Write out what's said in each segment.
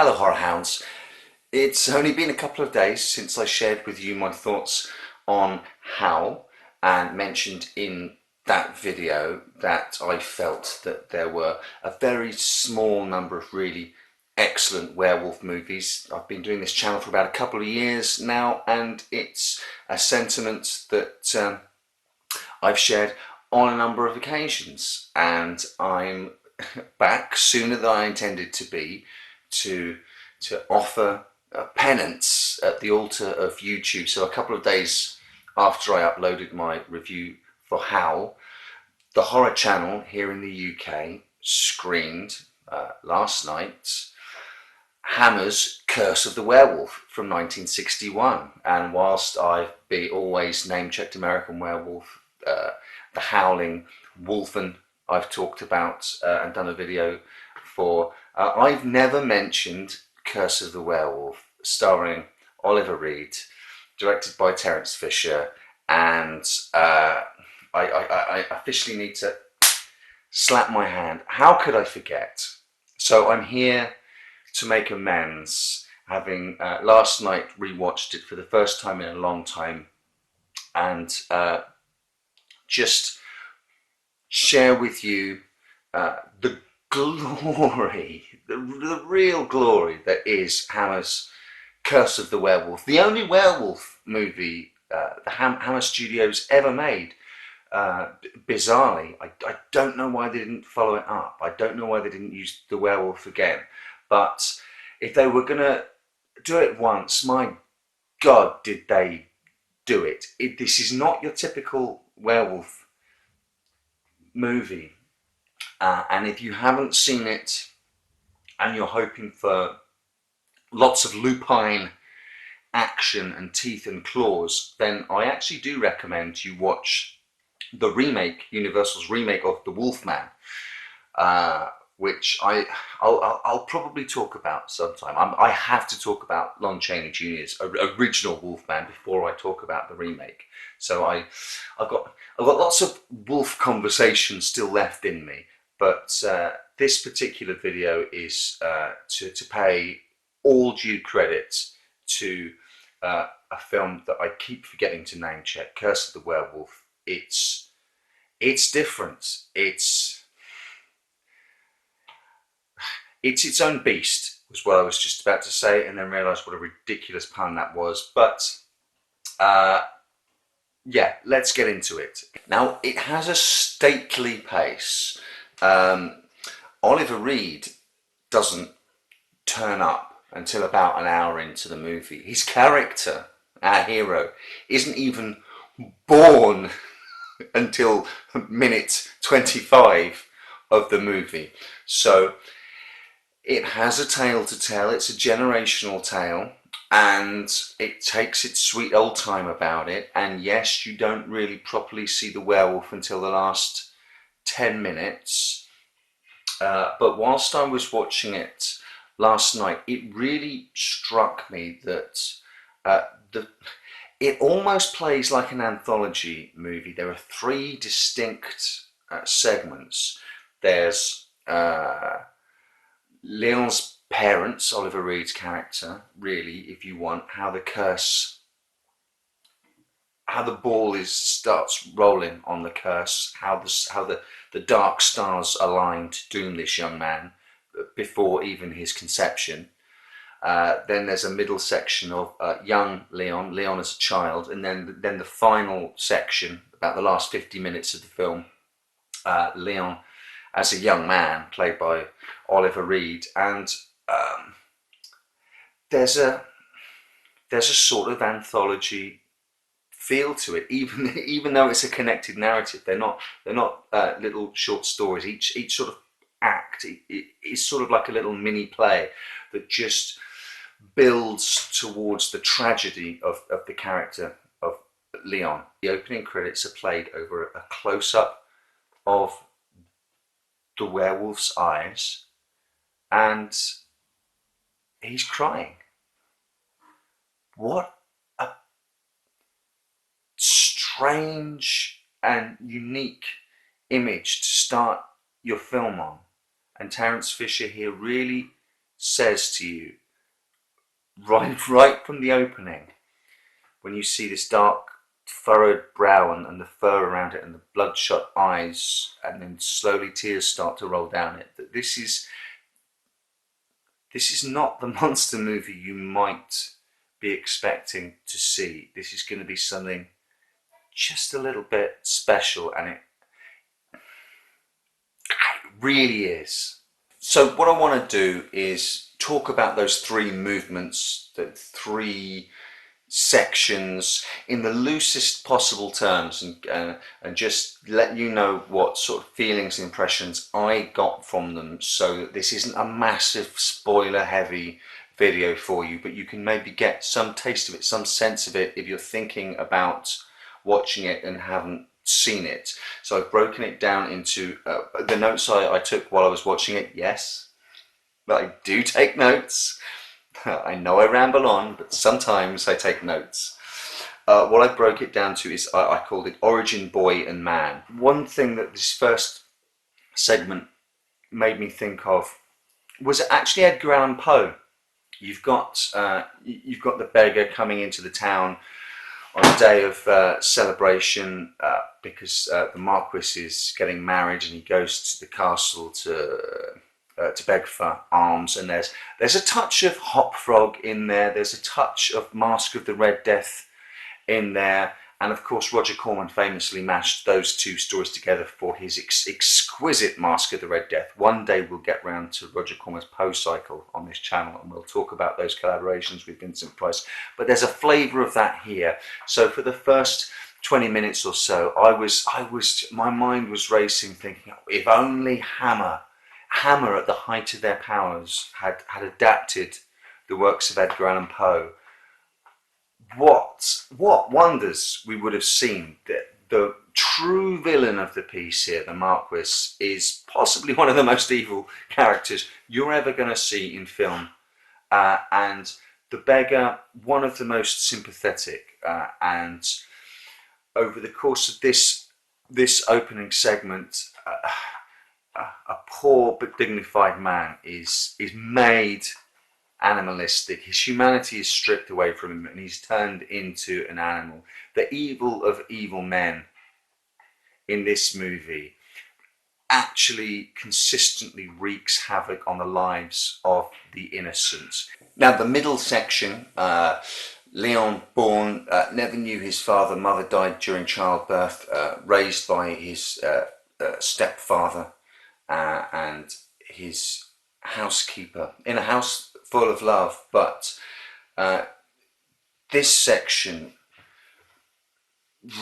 Hello Horror Hounds. It's only been a couple of days since I shared with you my thoughts on Howl and mentioned in that video that I felt that there were a very small number of really excellent werewolf movies. I've been doing this channel for about a couple of years now, and it's a sentiment that I've shared on a number of occasions, and I'm back sooner than I intended to be to offer penance at the altar of YouTube. So a couple of days after I uploaded my review for Howl, the Horror Channel here in the UK screened last night Hammer's Curse of the Werewolf from 1961. And whilst I've always name-checked American Werewolf, the Howling Wolfen I've talked about and done a video for, I've never mentioned Curse of the Werewolf, starring Oliver Reed, directed by Terence Fisher, and I officially need to slap my hand. How could I forget? So I'm here to make amends, having last night rewatched it for the first time in a long time, and just share with you the glory, the real glory that is Hammer's Curse of the Werewolf, the only werewolf movie the Hammer Studios ever made. Bizarrely, I don't know why they didn't follow it up. I don't know why they didn't use the werewolf again. But if they were going to do it once, my God, did they do it. This is not your typical werewolf movie. And if you haven't seen it and you're hoping for lots of lupine action and teeth and claws, then I actually do recommend you watch the remake, Universal's remake of The Wolfman, which I'll probably talk about sometime. I have to talk about Lon Chaney Jr.'s original Wolfman before I talk about the remake. So I've got lots of wolf conversation still left in me, but this particular video is to pay all due credit to a film that I keep forgetting to name check, Curse of the Werewolf. It's different. It's its own beast, was what I was just about to say, and then realised what a ridiculous pun that was. But yeah, let's get into it. Now, it has a stately pace. Oliver Reed doesn't turn up until about an hour into the movie. His character, our hero, isn't even born until minute 25 of the movie. So it has a tale to tell. It's a generational tale, and it takes its sweet old time about it. And yes, you don't really properly see the werewolf until the last 10 minutes. But whilst I was watching it last night, it really struck me that it almost plays like an anthology movie. There are three distinct segments. There's Leon's parents, Oliver Reed's character, really, if you want, how the ball starts rolling on the curse, how the dark stars align to doom this young man before even his conception. Then there's a middle section of young Leon as a child, and then the final section, about the last 50 minutes of the film, Leon as a young man, played by Oliver Reed. And there's a sort of anthology feel to it, even though it's a connected narrative. They're not little short stories. Each sort of act is sort of like a little mini play that just builds towards the tragedy of the character of Leon. The opening credits are played over a close-up of the werewolf's eyes, and he's crying. What a strange and unique image to start your film on. And Terence Fisher here really says to you right from the opening, when you see this dark furrowed brow and the fur around it and the bloodshot eyes, and then slowly tears start to roll down it, that this is not the monster movie you might be expecting to see. This is going to be something just a little bit special, and it really is. So what I want to do is talk about those three movements, the three sections, in the loosest possible terms, and just let you know what sort of feelings and impressions I got from them, so that this isn't a massive spoiler heavy video for you, but you can maybe get some taste of it, some sense of it, if you're thinking about watching it and haven't seen it. So I've broken it down into the notes I took while I was watching it. Yes, but I do take notes. I know I ramble on, but sometimes I take notes. What I broke it down to is I called it Origin, Boy and Man. One thing that this first segment made me think of was actually Edgar Allan Poe. You've got the beggar coming into the town on a day of celebration because the Marquis is getting married, and he goes to the castle to beg for alms, and there's a touch of Hop Frog in there, there's a touch of Mask of the Red Death in there, and of course Roger Corman famously mashed those two stories together for his exquisite Mask of the Red Death. One day we'll get round to Roger Corman's Poe cycle on this channel, and we'll talk about those collaborations with Vincent Price, but there's a flavour of that here. So for the first 20 minutes or so, my mind was racing, thinking, if only Hammer at the height of their powers had adapted the works of Edgar Allan Poe, what wonders we would have seen. The true villain of the piece here, the Marquis, is possibly one of the most evil characters you're ever going to see in film, and the beggar, one of the most sympathetic, and over the course of this opening segment, a poor but dignified man is made animalistic. His humanity is stripped away from him, and he's turned into an animal. The evil of evil men in this movie actually consistently wreaks havoc on the lives of the innocent. Now, the middle section, Leon, born, never knew his father. Mother died during childbirth, raised by his stepfather and his housekeeper in a house full of love. But this section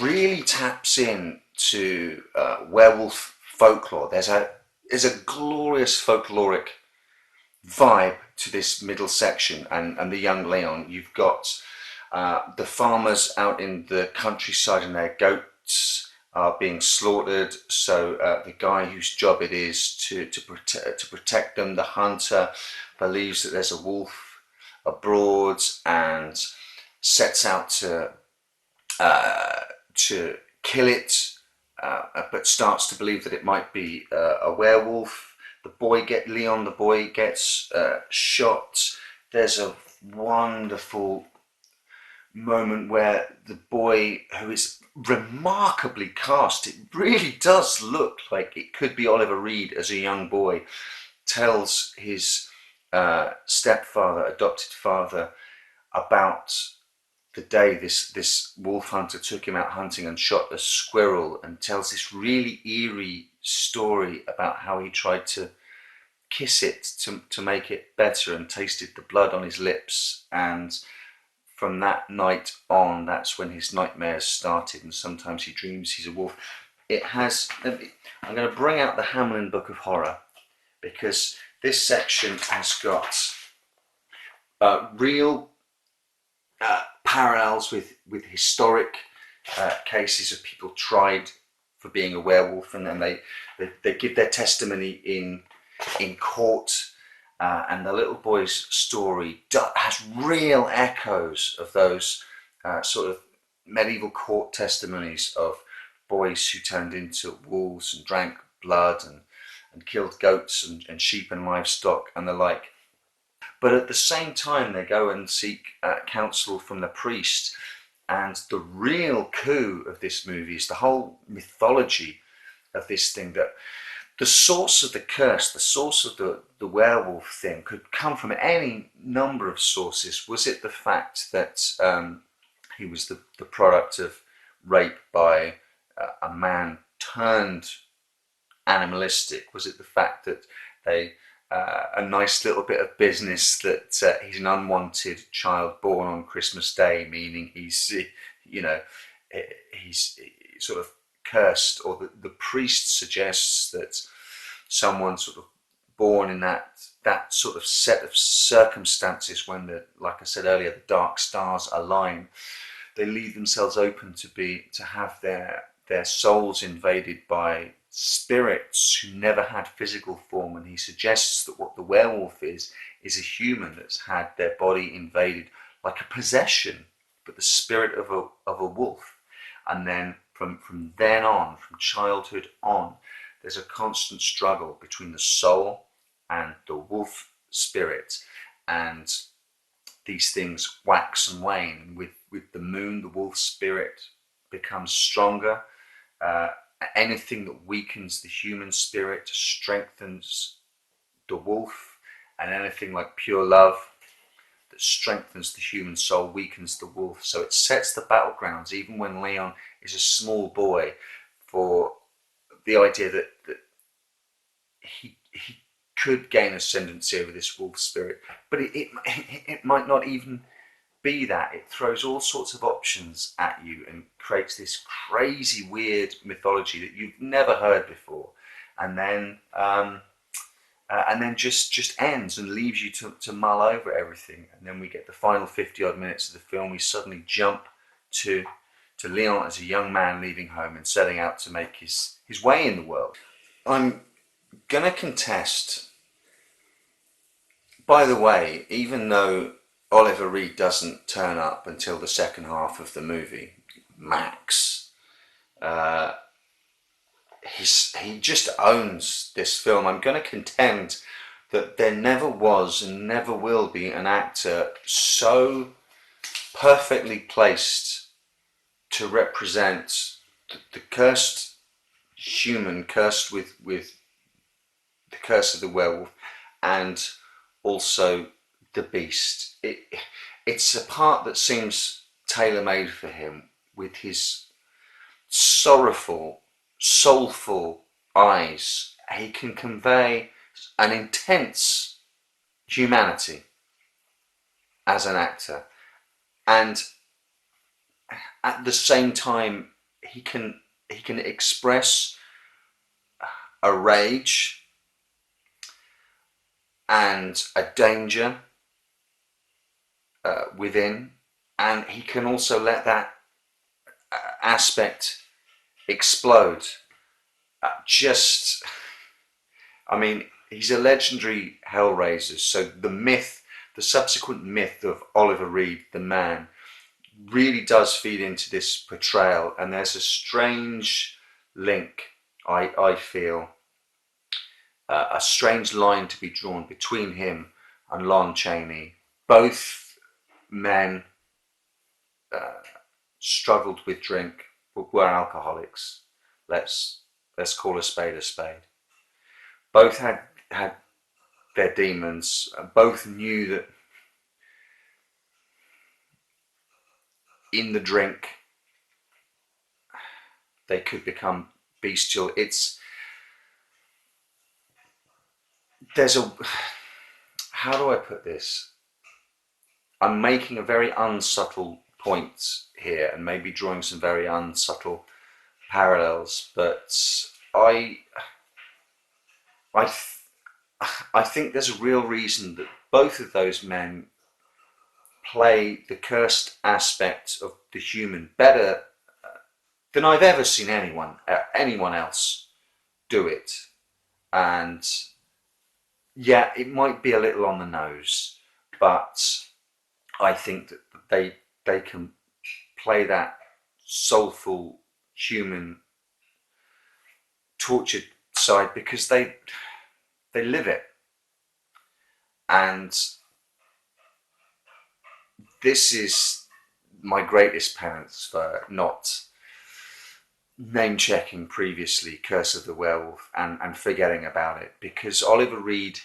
really taps into werewolf folklore. There's a glorious folkloric vibe to this middle section, and the young Leon. You've got the farmers out in the countryside, and their goats are being slaughtered, so the guy whose job it is to protect them, the hunter, believes that there's a wolf abroad and sets out to kill it, but starts to believe that it might be a werewolf. Leon the boy gets shot. There's a wonderful moment where the boy, who is remarkably cast, it really does look like it could be Oliver Reed as a young boy, tells his adopted father, about the day this wolf hunter took him out hunting and shot a squirrel, and tells this really eerie story about how he tried to kiss it to make it better, and tasted the blood on his lips, and from that night on, that's when his nightmares started, and sometimes he dreams he's a wolf. I'm going to bring out the Hamlin Book of Horror, because this section has got real parallels with historic cases of people tried for being a werewolf, and then they give their testimony in court. And the little boy's story has real echoes of those sort of medieval court testimonies of boys who turned into wolves and drank blood and killed goats and sheep and livestock and the like. But at the same time, they go and seek counsel from the priest. And the real coup of this movie is the whole mythology of this thing, that the source of the curse, the source of the werewolf thing, could come from any number of sources. Was it the fact that he was the product of rape by a man turned animalistic? Was it the fact that they a nice little bit of business that he's an unwanted child born on Christmas Day, meaning he's, you know, he's sort of cursed, or the priest suggests that someone sort of born in that sort of set of circumstances, when like I said earlier, the dark stars align, they leave themselves open to have their souls invaded by spirits who never had physical form. And he suggests that what the werewolf is a human that's had their body invaded like a possession, but the spirit of a wolf. And then from then on, from childhood on, there's a constant struggle between the soul and the wolf spirit, and these things wax and wane. With the moon, the wolf spirit becomes stronger. Anything that weakens the human spirit strengthens the wolf, and anything like pure love that strengthens the human soul weakens the wolf. So it sets the battlegrounds, even when Leon is a small boy, for the idea that he could gain ascendancy over this wolf spirit, but it might not even be that. It throws all sorts of options at you and creates this crazy, weird mythology that you've never heard before, and then just ends and leaves you to mull over everything. And then we get the final 50 odd minutes of the film. We suddenly jump to Leon as a young man leaving home and setting out to make his way in the world. I'm gonna contest, by the way, even though Oliver Reed doesn't turn up until the second half of the movie, max, he just owns this film. I'm going to contend that there never was and never will be an actor so perfectly placed to represent the cursed human, cursed with the curse of the werewolf, and also the beast. It's a part that seems tailor-made for him, with his sorrowful, soulful eyes. He can convey an intense humanity as an actor, and at the same time he can express a rage and a danger within, and he can also let that aspect explode. I mean, he's a legendary hellraiser, so the subsequent myth of Oliver Reed, the man, really does feed into this portrayal, and there's a strange link, I feel, a strange line to be drawn between him and Lon Chaney. Both men struggled with drink, were alcoholics. Let's call a spade a spade. Both had their demons. Both knew that in the drink they could become bestial. How do I put this? I'm making a very unsubtle point here, and maybe drawing some very unsubtle parallels, but I think there's a real reason that both of those men play the cursed aspect of the human better than I've ever seen anyone else do it. And yeah, it might be a little on the nose, but I think that they can play that soulful, human, tortured side because they live it. And this is my greatest penance for not name checking previously Curse of the Werewolf and forgetting about it, because Oliver Reed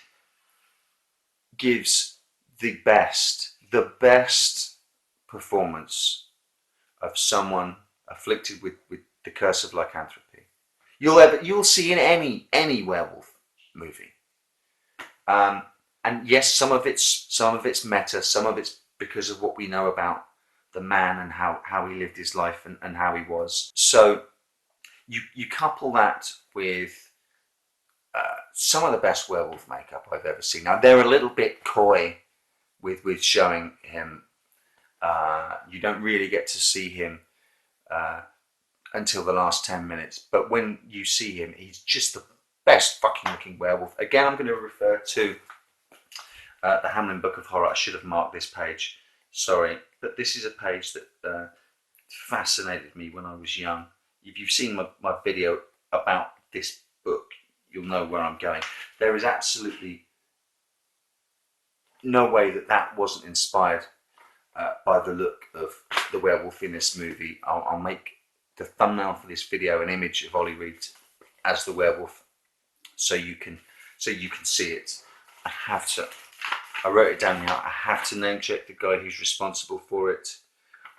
gives the best performance of someone afflicted with the curse of lycanthropy you'll see in any werewolf movie. Um, and yes, some of it's meta, some of it's because of what we know about the man and how he lived his life and how he was. So you couple that with some of the best werewolf makeup I've ever seen. Now they're a little bit coy with showing him. You don't really get to see him until the last 10 minutes, but when you see him, he's just the best fucking looking werewolf. Again, I'm going to refer to the Hamlin Book of Horror. I should have marked this page, sorry, but this is a page that fascinated me when I was young. If you've seen my video about this book, you'll know where I'm going. There is absolutely no way that wasn't inspired by the look of the werewolf in this movie. I'll make the thumbnail for this video an image of Ollie Reed as the werewolf, so you can see it. I wrote it down now. I have to name check the guy who's responsible for it,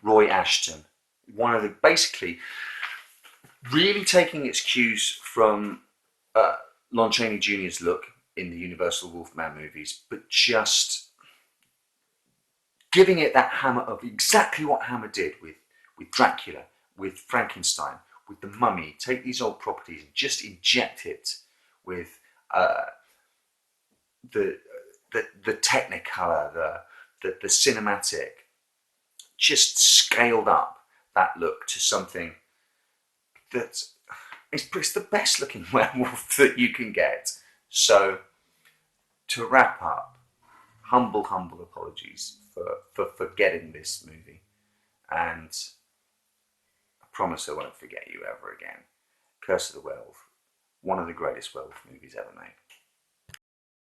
Roy Ashton. One of the, basically, really taking its cues from Lon Chaney Jr.'s look in the Universal Wolfman movies, but just giving it that Hammer of exactly what Hammer did with Dracula, with Frankenstein, with the Mummy. Take these old properties and just inject it with the Technicolor, the cinematic, just scaled up that look to something that it's the best looking werewolf that you can get. So to wrap up, humble apologies for forgetting this movie, and I promise I won't forget you ever again. Curse of the Werewolf, one of the greatest werewolf movies ever made.